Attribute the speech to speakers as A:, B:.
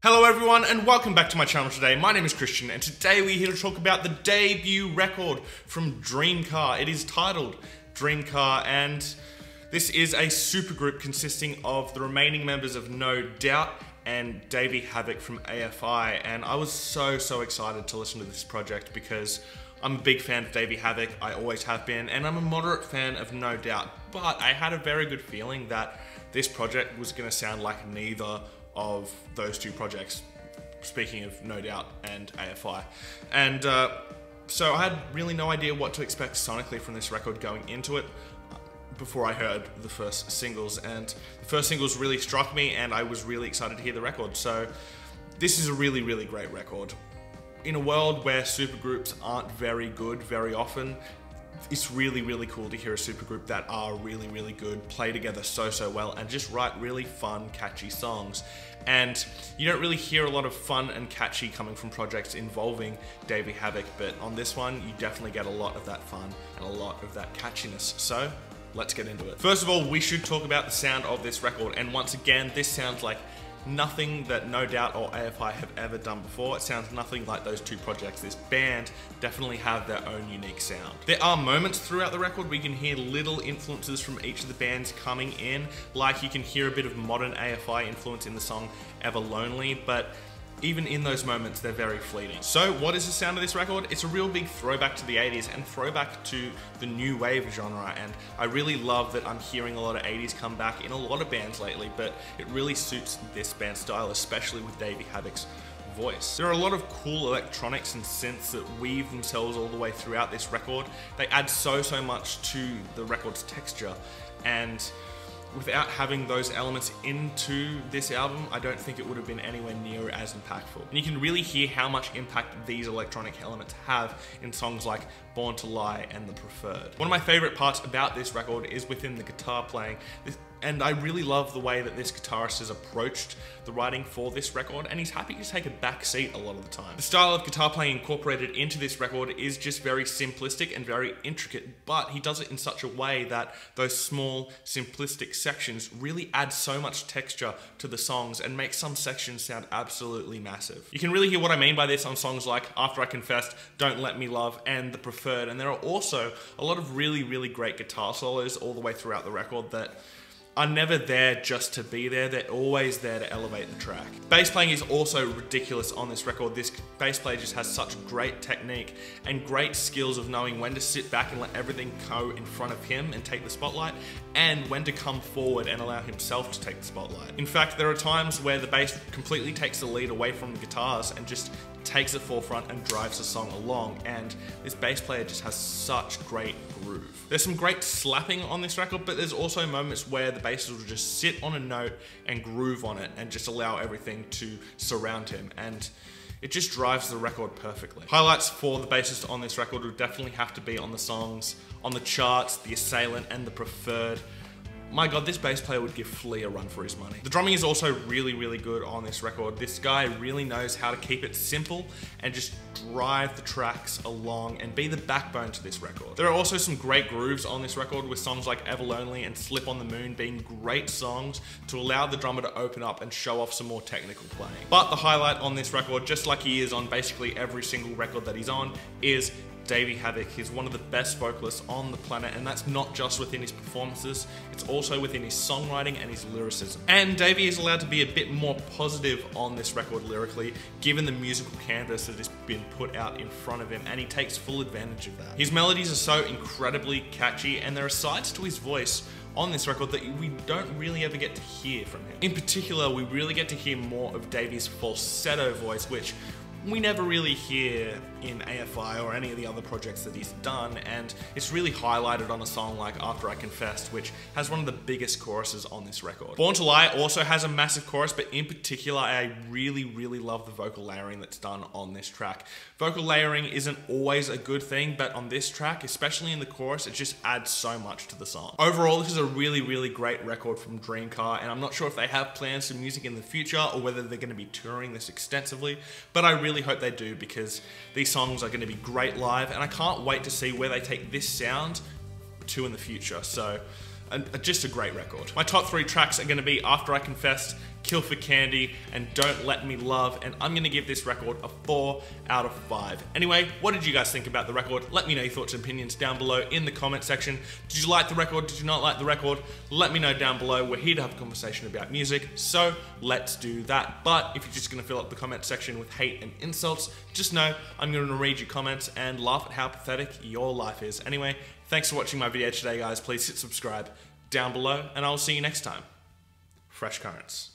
A: Hello everyone and welcome back to my channel today. My name is Christian and today we're here to talk about the debut record from Dreamcar. It is titled Dreamcar and this is a supergroup consisting of the remaining members of No Doubt and Davey Havok from AFI, and I was so excited to listen to this project because I'm a big fan of Davey Havok, I always have been, and I'm a moderate fan of No Doubt, but I had a very good feeling that this project was going to sound like neither of those two projects, speaking of No Doubt and AFI. And so I had really no idea what to expect sonically from this record going into it before I heard the first singles, and the first singles really struck me and I was really excited to hear the record. So this is a really great record. In a world where supergroups aren't very good very often, it's really cool to hear a supergroup that are really good, play together so well, and just write really fun, catchy songs. And you don't really hear a lot of fun and catchy coming from projects involving Davey Havok, but on this one, you definitely get a lot of that fun and a lot of that catchiness. So let's get into it. First of all, we should talk about the sound of this record, and once again, this sounds like nothing that No Doubt or AFI have ever done before. It sounds nothing like those two projects. This band definitely have their own unique sound. There are moments throughout the record where you can hear little influences from each of the bands coming in, like you can hear a bit of modern AFI influence in the song Ever Lonely, but even in those moments, they're very fleeting. So what is the sound of this record? It's a real big throwback to the 80s and throwback to the new wave genre, and I really love that I'm hearing a lot of 80s come back in a lot of bands lately, but it really suits this band style, especially with Davey Havok's voice. There are a lot of cool electronics and synths that weave themselves all the way throughout this record. They add so much to the record's texture, and without having those elements into this album, I don't think it would have been anywhere near as impactful. And you can really hear how much impact these electronic elements have in songs like Born to Lie and The Preferred. One of my favorite parts about this record is within the guitar playing. And I really love the way that this guitarist has approached the writing for this record, and he's happy to take a back seat a lot of the time. The style of guitar playing incorporated into this record is just very simplistic and very intricate, but he does it in such a way that those small, simplistic sections really add so much texture to the songs and make some sections sound absolutely massive. You can really hear what I mean by this on songs like After I Confessed, Don't Let Me Love, and The Preferred, and there are also a lot of really great guitar solos all the way throughout the record that are never there just to be there, they're always there to elevate the track. Bass playing is also ridiculous on this record. This bass player just has such great technique and great skills of knowing when to sit back and let everything go in front of him and take the spotlight, and when to come forward and allow himself to take the spotlight. In fact, there are times where the bass completely takes the lead away from the guitars and just takes the forefront and drives the song along, and this bass player just has such great groove. There's some great slapping on this record, but there's also moments where the bass will just sit on a note and groove on it and just allow everything to surround him, and it just drives the record perfectly. Highlights for the bassist on this record would definitely have to be on the songs On the Charts, The Assailant, and The Preferred. My god, this bass player would give Flea a run for his money. The drumming is also really good on this record. This guy really knows how to keep it simple and just drive the tracks along and be the backbone to this record. There are also some great grooves on this record, with songs like Ever Lonely and Slip on the Moon being great songs to allow the drummer to open up and show off some more technical playing. But the highlight on this record, just like he is on basically every single record that he's on, is Davey Havok. He's one of the best vocalists on the planet, and that's not just within his performances, it's also within his songwriting and his lyricism. And Davey is allowed to be a bit more positive on this record lyrically, given the musical canvas that has been put out in front of him, and he takes full advantage of that. His melodies are so incredibly catchy, and there are sides to his voice on this record that we don't really ever get to hear from him. In particular, we really get to hear more of Davey's falsetto voice, which we never really hear in AFI or any of the other projects that he's done, and it's really highlighted on a song like After I Confessed, which has one of the biggest choruses on this record. Born to Lie also has a massive chorus, but in particular, I really love the vocal layering that's done on this track. Vocal layering isn't always a good thing, but on this track, especially in the chorus, it just adds so much to the song. Overall, this is a really great record from Dreamcar, and I'm not sure if they have plans for music in the future or whether they're going to be touring this extensively, but I really hope they do, because these songs are going to be great live, and I can't wait to see where they take this sound to in the future. So just a great record. My top 3 tracks are going to be After I Confessed, Kill for Candy, and Don't Let Me Love, and I'm gonna give this record a 4 out of 5. Anyway, what did you guys think about the record? Let me know your thoughts and opinions down below in the comment section. Did you like the record? Did you not like the record? Let me know down below. We're here to have a conversation about music, so let's do that. But if you're just gonna fill up the comment section with hate and insults, just know I'm gonna read your comments and laugh at how pathetic your life is. Anyway, thanks for watching my video today, guys. Please hit subscribe down below, and I'll see you next time. Fresh Currents.